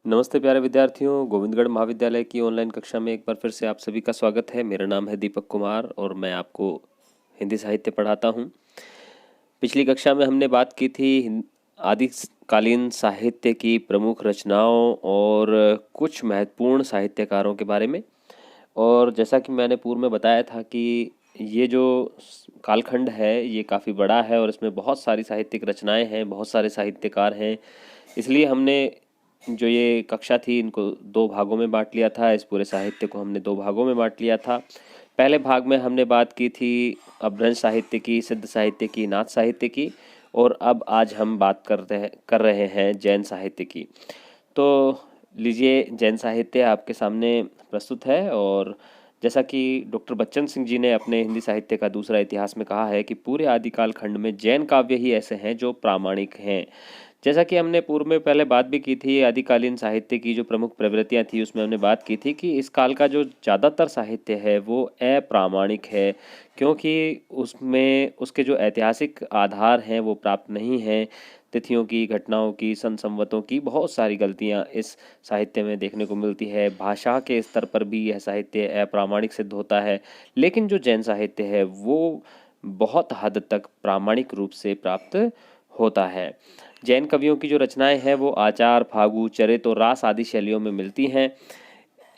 नमस्ते प्यारे विद्यार्थियों, गोविंदगढ़ महाविद्यालय की ऑनलाइन कक्षा में एक बार फिर से आप सभी का स्वागत है। मेरा नाम है दीपक कुमार और मैं आपको हिंदी साहित्य पढ़ाता हूँ। पिछली कक्षा में हमने बात की थी आदिकालीन साहित्य की प्रमुख रचनाओं और कुछ महत्वपूर्ण साहित्यकारों के बारे में। और जैसा कि मैंने पूर्व में बताया था कि ये जो कालखंड है ये काफ़ी बड़ा है और इसमें बहुत सारी साहित्यिक रचनाएं हैं, बहुत सारे साहित्यकार हैं। इसलिए हमने जो ये कक्षा थी इनको दो भागों में बांट लिया था। इस पूरे साहित्य को हमने दो भागों में बांट लिया था। पहले भाग में हमने बात की थी अपभ्रंश साहित्य की, सिद्ध साहित्य की, नाथ साहित्य की, और अब आज हम बात कर रहे हैं जैन साहित्य की। तो लीजिए, जैन साहित्य आपके सामने प्रस्तुत है। और जैसा कि डॉक्टर बच्चन सिंह जी ने अपने हिंदी साहित्य का दूसरा इतिहास में कहा है कि पूरे आदिकाल खंड में जैन काव्य ही ऐसे हैं जो प्रामाणिक हैं। जैसा कि हमने पूर्व में पहले बात भी की थी, आदिकालीन साहित्य की जो प्रमुख प्रवृत्तियां थी उसमें हमने बात की थी कि इस काल का जो ज़्यादातर साहित्य है वो अप्रामाणिक है, क्योंकि उसमें उसके जो ऐतिहासिक आधार हैं वो प्राप्त नहीं हैं। तिथियों की, घटनाओं की, संवतों की बहुत सारी गलतियां इस साहित्य में देखने को मिलती है। भाषा के स्तर पर भी यह साहित्य अप्रामाणिक सिद्ध होता है। लेकिन जो जैन साहित्य है वो बहुत हद तक प्रामाणिक रूप से प्राप्त होता है। जैन कवियों की जो रचनाएं हैं वो आचार, फागु, चरित और रास आदि शैलियों में मिलती हैं।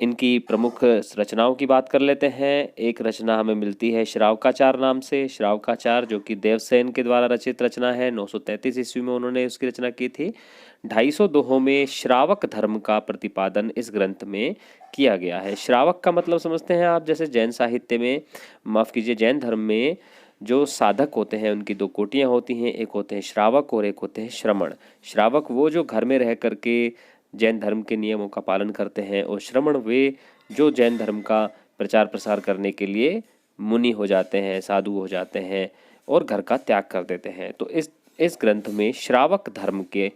इनकी प्रमुख रचनाओं की बात कर लेते हैं। एक रचना हमें मिलती है श्रावकाचार नाम से। श्रावकाचार जो कि देवसेन के द्वारा रचित रचना है, 933 ईस्वी में उन्होंने उसकी रचना की थी। 250 दोहों में श्रावक धर्म का प्रतिपादन इस ग्रंथ में किया गया है। श्रावक का मतलब समझते हैं आप, जैसे जैन साहित्य में, माफ कीजिए, जैन धर्म में जो साधक होते हैं उनकी दो कोटियां होती हैं, एक होते हैं श्रावक और एक होते हैं श्रमण। श्रावक वो जो घर में रह करके जैन धर्म के नियमों का पालन करते हैं, और श्रमण वे जो जैन धर्म का प्रचार प्रसार करने के लिए मुनि हो जाते हैं, साधु हो जाते हैं और घर का त्याग कर देते हैं। तो इस ग्रंथ में श्रावक धर्म के,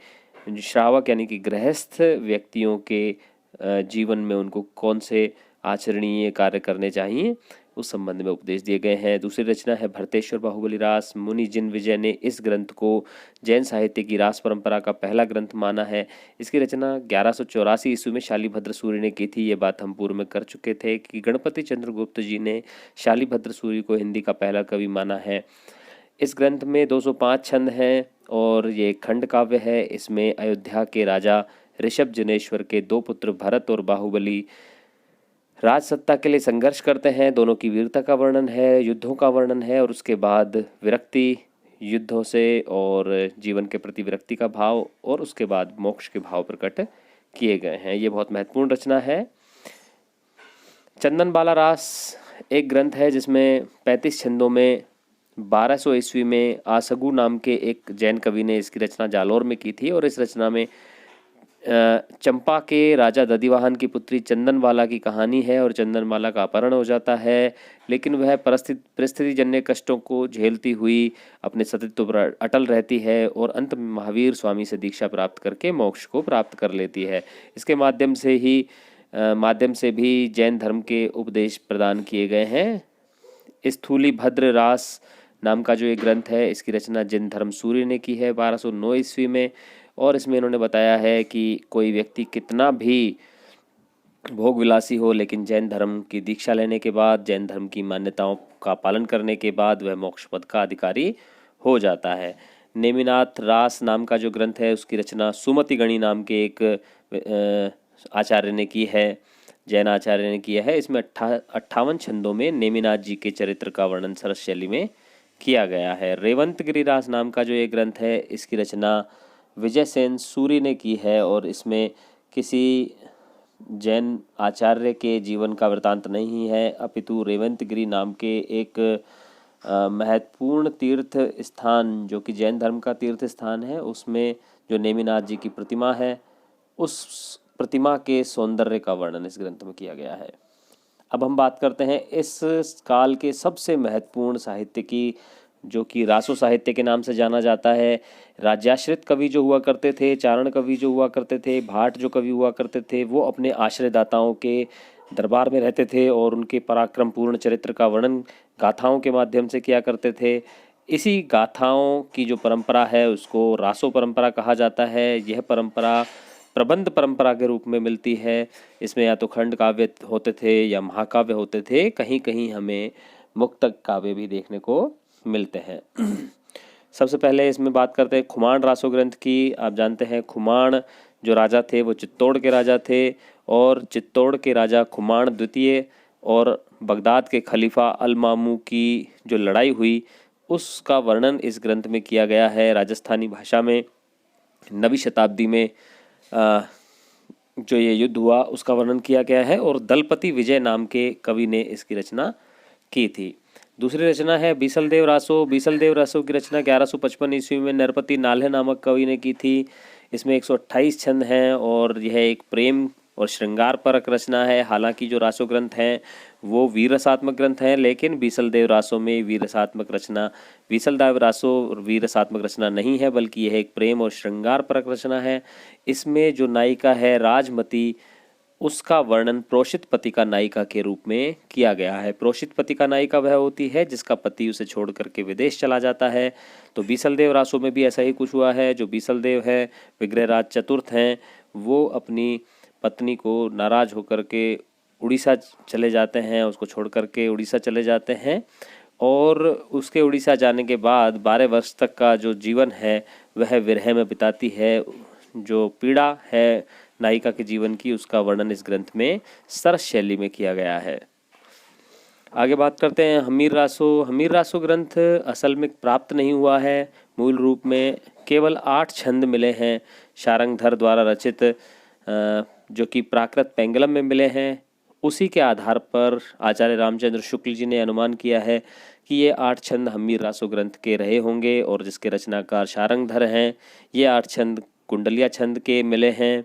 श्रावक यानी कि गृहस्थ व्यक्तियों के जीवन में उनको कौन से आचरणीय कार्य करने चाहिए उस संबंध में उपदेश दिए गए हैं। दूसरी रचना है भरतेश्वर बाहुबली रास। मुनि जिन विजय ने इस ग्रंथ को जैन साहित्य की रास परंपरा का पहला ग्रंथ माना है। इसकी रचना 1184 ईस्वी में शालिभद्र सूर्य ने की थी। ये बात हम पूर्व में कर चुके थे कि गणपति चंद्रगुप्त जी ने शालिभद्र सूर्य को हिंदी का पहला कवि माना है। इस ग्रंथ में 205 छंद हैं और ये खंड काव्य है। इसमें अयोध्या के राजा ऋषभ जनेश्वर के दो पुत्र भरत और बाहुबली राज सत्ता के लिए संघर्ष करते हैं। दोनों की वीरता का वर्णन है, युद्धों का वर्णन है, और उसके बाद विरक्ति युद्धों से और जीवन के प्रति विरक्ति का भाव, और उसके बाद मोक्ष के भाव प्रकट किए गए हैं। ये बहुत महत्वपूर्ण रचना है। चंदन बाला रास एक ग्रंथ है जिसमें 35 छंदों में 1200 ईस्वी में आसगु नाम के एक जैन कवि ने इसकी रचना जालौर में की थी। और इस रचना में चंपा के राजा दधिवाहन की पुत्री चंदनबाला की कहानी है। और चंदनबाला का अपहरण हो जाता है, लेकिन वह परिस्थितिजन्य कष्टों को झेलती हुई अपने सतीत्व पर अटल रहती है और अंत में महावीर स्वामी से दीक्षा प्राप्त करके मोक्ष को प्राप्त कर लेती है। इसके माध्यम से भी जैन धर्म के उपदेश प्रदान किए गए हैं। स्थूली भद्र रास नाम का जो एक ग्रंथ है, इसकी रचना जिन धर्म सूर्य ने की है 1209 ईस्वी में। और इसमें इन्होंने बताया है कि कोई व्यक्ति कितना भी भोग विलासी हो, लेकिन जैन धर्म की दीक्षा लेने के बाद, जैन धर्म की मान्यताओं का पालन करने के बाद वह मोक्ष पद का अधिकारी हो जाता है। नेमिनाथ रास नाम का जो ग्रंथ है उसकी रचना सुमति गणी नाम के एक आचार्य ने की है, जैन आचार्य ने किया है। इसमें 58 छंदों में नेमिनाथ जी के चरित्र का वर्णन सरस शैली में किया गया है। रेवंत गिरिरास नाम का जो ये ग्रंथ है इसकी रचना विजय सेन सूरी ने की है, और इसमें किसी जैन आचार्य के जीवन का वृतांत नहीं है, अपितु रेवंतगिरी नाम के एक महत्वपूर्ण तीर्थ स्थान जो कि जैन धर्म का तीर्थ स्थान है, उसमें जो नेमिनाथ जी की प्रतिमा है उस प्रतिमा के सौंदर्य का वर्णन इस ग्रंथ में किया गया है। अब हम बात करते हैं इस काल के सबसे महत्वपूर्ण साहित्य की, जो कि रासो साहित्य के नाम से जाना जाता है। राज्याश्रित कवि जो हुआ करते थे, चारण कवि जो हुआ करते थे, भाट जो कवि हुआ करते थे, वो अपने आश्रयदाताओं के दरबार में रहते थे और उनके पराक्रम पूर्ण चरित्र का वर्णन गाथाओं के माध्यम से किया करते थे। इसी गाथाओं की जो परंपरा है उसको रासो परंपरा कहा जाता है। यह परंपरा प्रबंध परंपरा के रूप में मिलती है। इसमें या तो खंड काव्य होते थे या महाकाव्य होते थे, कहीं कहीं हमें मुक्तक काव्य भी देखने को मिलते हैं। सबसे पहले इसमें बात करते हैं खुमान रासो ग्रंथ की। आप जानते हैं खुमान जो राजा थे वो चित्तौड़ के राजा थे, और चित्तौड़ के राजा खुमान द्वितीय और बगदाद के खलीफा अल मामू की जो लड़ाई हुई उसका वर्णन इस ग्रंथ में किया गया है। राजस्थानी भाषा में 9वीं शताब्दी में जो ये युद्ध हुआ उसका वर्णन किया गया है, और दलपति विजय नाम के कवि ने इसकी रचना की थी। दूसरी रचना है बीसलदेव रासो। बीसलदेव रासो की रचना 1155 ईस्वी में नरपति नाल्हे नामक कवि ने की थी। इसमें 128 छंद हैं और यह एक प्रेम और श्रृंगार परक रचना है। हालांकि जो रासो ग्रंथ हैं वो वीर रसात्मक ग्रंथ हैं, लेकिन बीसलदेव रासो में वीर रसात्मक रचना, बीसलदेव रासो वीर रसात्मक रचना नहीं है, बल्कि यह एक प्रेम और श्रृंगार परक रचना है। इसमें जो नायिका है राजमती, उसका वर्णन प्रोषित पति का नायिका के रूप में किया गया है। प्रोषित पति का नायिका वह होती है जिसका पति उसे छोड़ करके विदेश चला जाता है। तो बीसलदेव रासो में भी ऐसा ही कुछ हुआ है। जो बीसलदेव है विग्रहराज चतुर्थ हैं, वो अपनी पत्नी को नाराज होकर के उड़ीसा चले जाते हैं, उसको छोड़ करके उड़ीसा चले जाते हैं, और उसके उड़ीसा जाने के बाद 12 वर्ष तक का जो जीवन है वह विरह में बिताती है। जो पीड़ा है नायिका के जीवन की उसका वर्णन इस ग्रंथ में सरस शैली में किया गया है। आगे बात करते हैं हमीर रासो। हमीर रासो ग्रंथ असल में प्राप्त नहीं हुआ है। मूल रूप में केवल 8 छंद मिले हैं, शारंगधर द्वारा रचित, जो कि प्राकृत पेंगलम में मिले हैं। उसी के आधार पर आचार्य रामचंद्र शुक्ल जी ने अनुमान किया है कि ये 8 छंद हमीर रासो ग्रंथ के रहे होंगे, और जिसके रचनाकार शारंगधर हैं। ये 8 छंद कुंडलिया छंद के मिले हैं,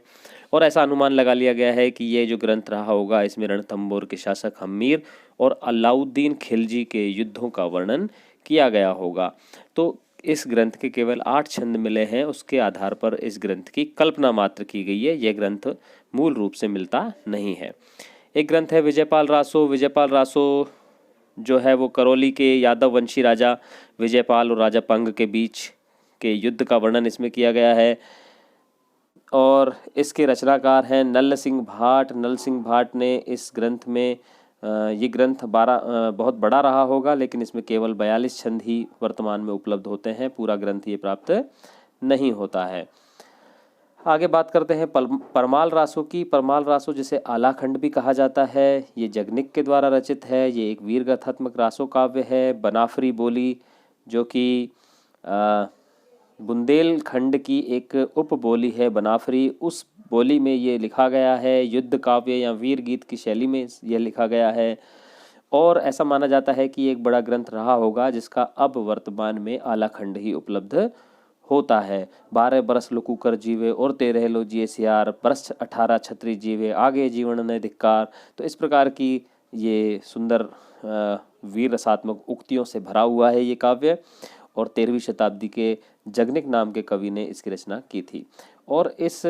और ऐसा अनुमान लगा लिया गया है कि ये जो ग्रंथ रहा होगा इसमें रणथंबोर के शासक हमीर और अलाउद्दीन खिलजी के युद्धों का वर्णन किया गया होगा। तो इस ग्रंथ के केवल 8 छंद मिले हैं, उसके आधार पर इस ग्रंथ की कल्पना मात्र की गई है। यह ग्रंथ मूल रूप से मिलता नहीं है। एक ग्रंथ है विजयपाल रासो। विजयपाल रासो जो है वो करौली के यादव वंशी राजा विजयपाल और राजा पंग के बीच के युद्ध का वर्णन इसमें किया गया है, और इसके रचनाकार हैं नल सिंह भाट। नल सिंह भाट ने इस ग्रंथ में ये ग्रंथ 12 बहुत बड़ा रहा होगा, लेकिन इसमें केवल 42 छंद ही वर्तमान में उपलब्ध होते हैं। पूरा ग्रंथ ये प्राप्त नहीं होता है। आगे बात करते हैं परमाल रासो की। परमाल रासो जिसे आलाखंड भी कहा जाता है, ये जगनिक के द्वारा रचित है। ये एक वीर गाथात्मक रासो काव्य है। बनाफरी बोली जो कि बुंदेलखंड की एक उप बोली है बनाफरी, उस बोली में ये लिखा गया है। युद्ध काव्य या वीर गीत की शैली में यह लिखा गया है, और ऐसा माना जाता है कि एक बड़ा ग्रंथ रहा होगा जिसका अब वर्तमान में आलाखंड ही उपलब्ध होता है। 12 बरस लुकू कर जीवे और 13 लो जिए सियार, बरस 18 छत्री जीवे आगे जीवन ने धिक्कार। तो इस प्रकार की ये सुंदर वीर रसात्मक उक्तियों से भरा हुआ है ये काव्य, और 13वीं शताब्दी के जगनिक नाम के कवि ने इसकी रचना की थी। और इस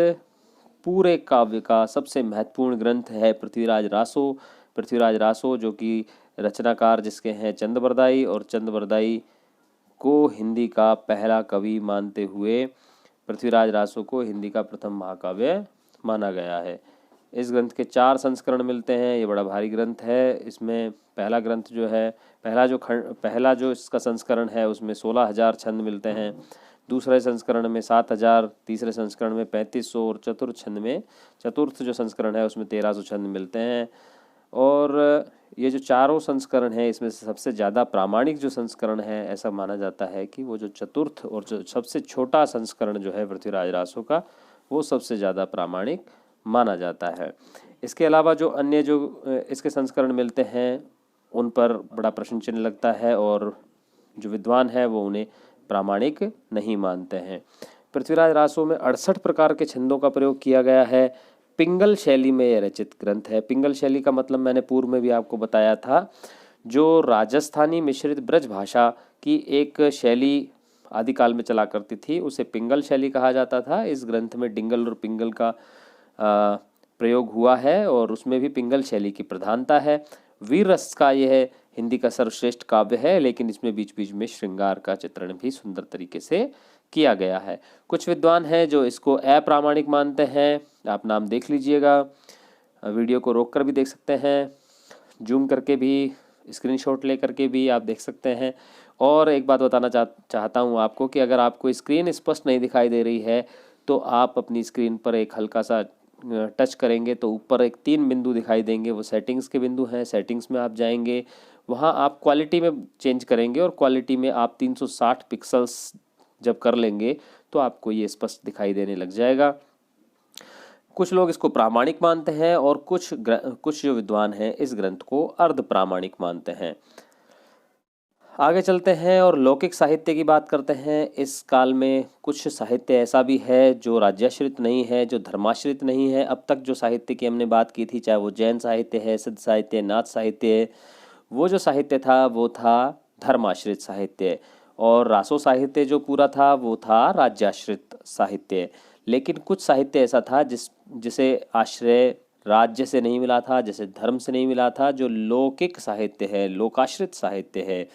पूरे काव्य का सबसे महत्वपूर्ण ग्रंथ है पृथ्वीराज रासो। पृथ्वीराज रासो जो कि रचनाकार जिसके हैं चंदबरदाई, और चंदबरदाई को हिंदी का पहला कवि मानते हुए पृथ्वीराज रासो को हिंदी का प्रथम महाकाव्य माना गया है। इस ग्रंथ के 4 संस्करण मिलते हैं। ये बड़ा भारी ग्रंथ है। इसमें पहला ग्रंथ जो है, पहला जो इसका संस्करण है उसमें 16,000 छंद मिलते हैं। दूसरे संस्करण में 7,000, तीसरे संस्करण में 3500, और चतुर्थ जो संस्करण है उसमें 1300 छंद मिलते हैं। और ये जो चारों संस्करण हैं इसमें से सबसे ज़्यादा प्रामाणिक जो संस्करण है, ऐसा माना जाता है कि वो जो चतुर्थ और जो सबसे छोटा संस्करण जो है पृथ्वीराज रासो का, वो सबसे ज़्यादा प्रामाणिक माना जाता है। इसके अलावा जो अन्य जो इसके संस्करण मिलते हैं उन पर बड़ा प्रश्न चिन्ह लगता है, और जो विद्वान है वो उन्हें प्रामाणिक नहीं मानते हैं। पृथ्वीराज रासो में 68 प्रकार के छंदों का प्रयोग किया गया है। पिंगल शैली में यह रचित ग्रंथ है। पिंगल शैली का मतलब मैंने पूर्व में भी आपको बताया था, जो राजस्थानी मिश्रित ब्रज भाषा की एक शैली आदिकाल में चला करती थी, उसे पिंगल शैली कहा जाता था। इस ग्रंथ में डिंगल और पिंगल का प्रयोग हुआ है, और उसमें भी पिंगल शैली की प्रधानता है। वीर रस का यह हिंदी का सर्वश्रेष्ठ काव्य है, लेकिन इसमें बीच बीच में श्रृंगार का चित्रण भी सुंदर तरीके से किया गया है। कुछ विद्वान हैं जो इसको अप्रामाणिक मानते हैं, आप नाम देख लीजिएगा, वीडियो को रोक कर भी देख सकते हैं, जूम करके भी, स्क्रीनशॉट ले करके भी आप देख सकते हैं। और एक बात बताना चाहता हूँ आपको कि अगर आपको स्क्रीन स्पष्ट नहीं दिखाई दे रही है तो आप अपनी स्क्रीन पर एक हल्का सा टच करेंगे तो ऊपर एक 3 बिंदु दिखाई देंगे, वो सेटिंग्स के बिंदु हैं। सेटिंग्स में आप जाएंगे, वहाँ आप क्वालिटी में चेंज करेंगे और क्वालिटी में आप 360 पिक्सल्स जब कर लेंगे तो आपको ये स्पष्ट दिखाई देने लग जाएगा। कुछ लोग इसको प्रामाणिक मानते हैं और कुछ जो विद्वान हैं इस ग्रंथ को अर्ध प्रामाणिक मानते हैं। आगे चलते हैं और लौकिक साहित्य की बात करते हैं। इस काल में कुछ साहित्य ऐसा भी है जो राज्याश्रित नहीं है, जो धर्माश्रित नहीं है। अब तक जो साहित्य की हमने बात की थी, चाहे वो जैन साहित्य है, सिद्ध साहित्य, नाथ साहित्य है, वो जो साहित्य था वो था धर्माश्रित साहित्य, और रासो साहित्य जो पूरा था वो था राज्याश्रित साहित्य। लेकिन कुछ साहित्य ऐसा था जिसे आश्रय राज्य से नहीं मिला था, जैसे धर्म से नहीं मिला था, जो लौकिक साहित्य है, लोकाश्रित साहित्य है,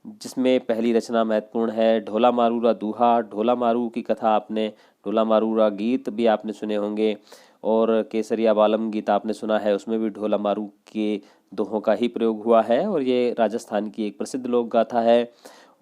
जिसमें पहली रचना महत्वपूर्ण है ढोला मारूरा दूहा। ढोला मारू की कथा आपने, ढोला मारूरा गीत भी आपने सुने होंगे, और केसरिया बालम गीत आपने सुना है, उसमें भी ढोला मारू के दोहों का ही प्रयोग हुआ है। और ये राजस्थान की एक प्रसिद्ध लोक गाथा है,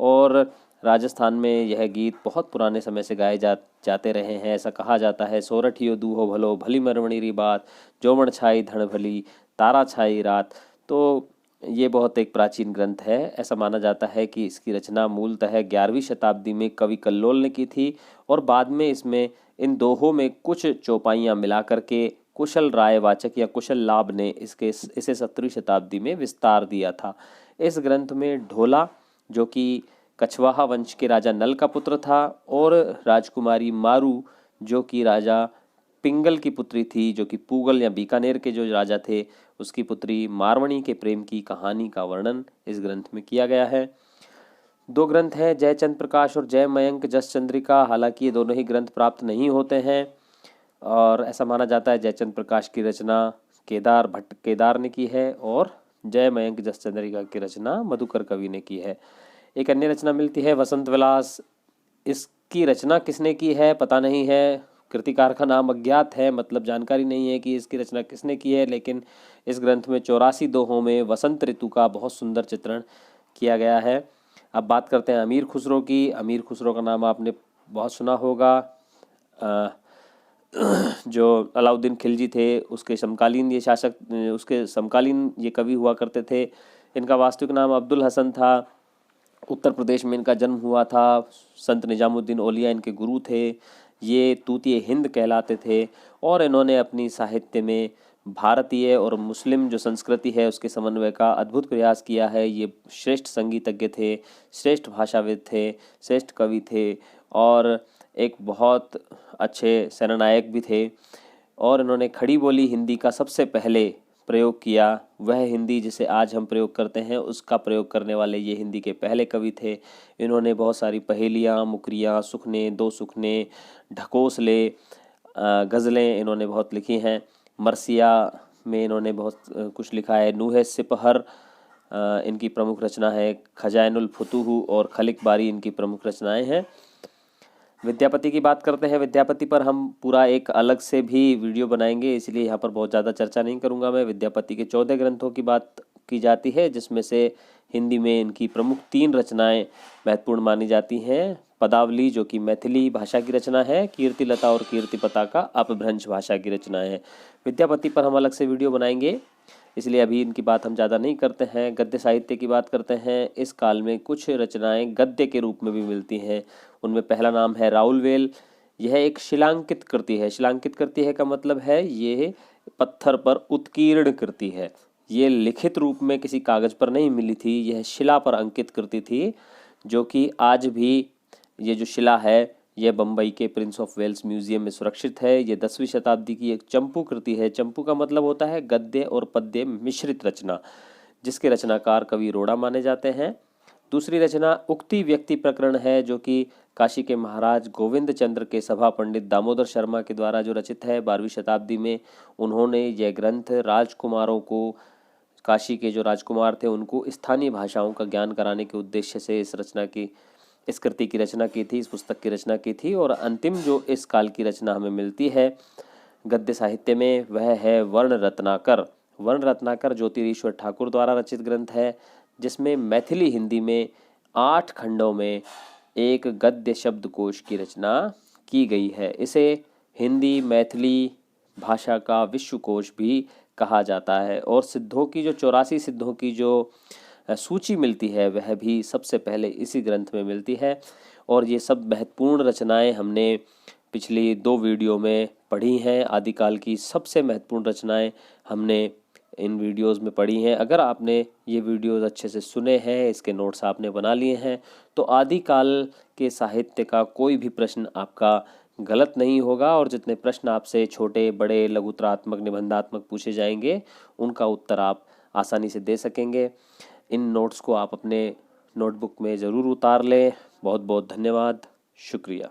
और राजस्थान में यह गीत बहुत पुराने समय से गाए जाते रहे हैं। ऐसा कहा जाता है, सोरठियो दूहो भलो भली मरवणी री बात, जोमण छाई धन भली तारा छाई रात। तो ये बहुत एक प्राचीन ग्रंथ है। ऐसा माना जाता है कि इसकी रचना मूलतः 11वीं शताब्दी में कवि कल्लोल ने की थी, और बाद में इसमें इन दोहों में कुछ चौपाइयाँ मिला करके कुशल रायवाचक या कुशल लाभ ने इसे 17वीं शताब्दी में विस्तार दिया था। इस ग्रंथ में ढोला, जो कि कछवाहा वंश के राजा नल का पुत्र था, और राजकुमारी मारू, जो कि राजा पिंगल की पुत्री थी, जो कि पूगल या बीकानेर के जो राजा थे उसकी पुत्री मारवणी के प्रेम की कहानी का वर्णन इस ग्रंथ में किया गया है। 2 ग्रंथ हैं, जयचंद्र प्रकाश और जय मयंक जस चंद्रिका। हालांकि ये दोनों ही ग्रंथ प्राप्त नहीं होते हैं, और ऐसा माना जाता है जयचंद्र प्रकाश की रचना केदार भट्ट केदार ने की है, और जय मयंक जस चंद्रिका की रचना मधुकर कवि ने की है। एक अन्य रचना मिलती है वसंत विलास। इसकी रचना किसने की है पता नहीं है, कृतिकार का नाम अज्ञात है, मतलब जानकारी नहीं है कि इसकी रचना किसने की है। लेकिन इस ग्रंथ में 84 दोहों में वसंत ऋतु का बहुत सुंदर चित्रण किया गया है। अब बात करते हैं अमीर खुसरो की। अमीर खुसरो का नाम आपने बहुत सुना होगा, जो अलाउद्दीन खिलजी थे उसके समकालीन ये शासक, उसके समकालीन ये कवि हुआ करते थे। इनका वास्तविक नाम अब्दुल हसन था। उत्तर प्रदेश में इनका जन्म हुआ था। संत निजामुद्दीन औलिया इनके गुरु थे। ये तूतिए हिंद कहलाते थे, और इन्होंने अपनी साहित्य में भारतीय और मुस्लिम जो संस्कृति है उसके समन्वय का अद्भुत प्रयास किया है। ये श्रेष्ठ संगीतज्ञ थे, श्रेष्ठ भाषाविद थे, श्रेष्ठ कवि थे, और एक बहुत अच्छे सेनानायक भी थे। और इन्होंने खड़ी बोली हिंदी का सबसे पहले प्रयोग किया। वह हिंदी जिसे आज हम प्रयोग करते हैं उसका प्रयोग करने वाले ये हिंदी के पहले कवि थे। इन्होंने बहुत सारी पहेलियाँ, मुकरियाँ, सुखने, दो सुखने, ढकोसले, गज़लें इन्होंने बहुत लिखी हैं। मरसिया में इन्होंने बहुत कुछ लिखा है। नूहे सिपहर इनकी प्रमुख रचना है। खजाइनुल फुतूह और खलिक बारी इनकी प्रमुख रचनाएं हैं। विद्यापति की बात करते हैं। विद्यापति पर हम पूरा एक अलग से भी वीडियो बनाएंगे, इसलिए यहाँ पर बहुत ज़्यादा चर्चा नहीं करूँगा मैं। विद्यापति के 14 ग्रंथों की बात की जाती है, जिसमें से हिंदी में इनकी प्रमुख 3 रचनाएं महत्वपूर्ण मानी जाती हैं। पदावली जो कि मैथिली भाषा की रचना है, कीर्तिलता और कीर्तिपता का अपभ्रंश भाषा की रचना है। विद्यापति पर हम अलग से वीडियो बनाएंगे, इसलिए अभी इनकी बात हम ज़्यादा नहीं करते हैं। गद्य साहित्य की बात करते हैं। इस काल में कुछ रचनाएं गद्य के रूप में भी मिलती हैं। उनमें पहला नाम है राउलवेल। यह एक शिलांकित कृति है। शिलांकित कृति है का मतलब है ये पत्थर पर उत्कीर्ण कृति है। ये लिखित रूप में किसी कागज़ पर नहीं मिली थी, यह शिला पर अंकित कृति थी, जो कि आज भी ये जो शिला है यह बम्बई के प्रिंस ऑफ वेल्स म्यूजियम में सुरक्षित है। ये 10वीं शताब्दी की एक चंपू कृति है। चंपू का मतलब होता है गद्य और पद्य मिश्रित रचना, जिसके रचनाकार कवि रोड़ा माने जाते हैं। दूसरी रचना उक्ति व्यक्ति प्रकरण है, जो कि काशी के महाराज गोविंद चंद्र के सभा पंडित दामोदर शर्मा के द्वारा जो रचित है 12वीं शताब्दी में। उन्होंने यह ग्रंथ राजकुमारों को, काशी के जो राजकुमार थे उनको स्थानीय भाषाओं का ज्ञान कराने के उद्देश्य से इस रचना की इस कृति की रचना की थी, इस पुस्तक की रचना की थी। और अंतिम जो इस काल की रचना हमें मिलती है गद्य साहित्य में वह है वर्ण रत्नाकर। वर्ण रत्नाकर ज्योतिरीश्वर ठाकुर द्वारा रचित ग्रंथ है, जिसमें मैथिली हिंदी में 8 खंडों में एक गद्य शब्दकोश की रचना की गई है। इसे हिंदी मैथिली भाषा का विश्वकोश भी कहा जाता है। और सिद्धों की जो 84 सिद्धों की जो सूची मिलती है वह भी सबसे पहले इसी ग्रंथ में मिलती है। और ये सब महत्वपूर्ण रचनाएं हमने पिछली 2 वीडियो में पढ़ी हैं। आदिकाल की सबसे महत्वपूर्ण रचनाएं हमने इन वीडियोस में पढ़ी हैं। अगर आपने ये वीडियोस अच्छे से सुने हैं, इसके नोट्स आपने बना लिए हैं, तो आदिकाल के साहित्य का कोई भी प्रश्न आपका गलत नहीं होगा। और जितने प्रश्न आपसे छोटे बड़े लघुतरात्मक निबंधात्मक पूछे जाएंगे उनका उत्तर आप आसानी से दे सकेंगे। इन नोट्स को आप अपने नोटबुक में ज़रूर उतार लें। बहुत बहुत धन्यवाद, शुक्रिया।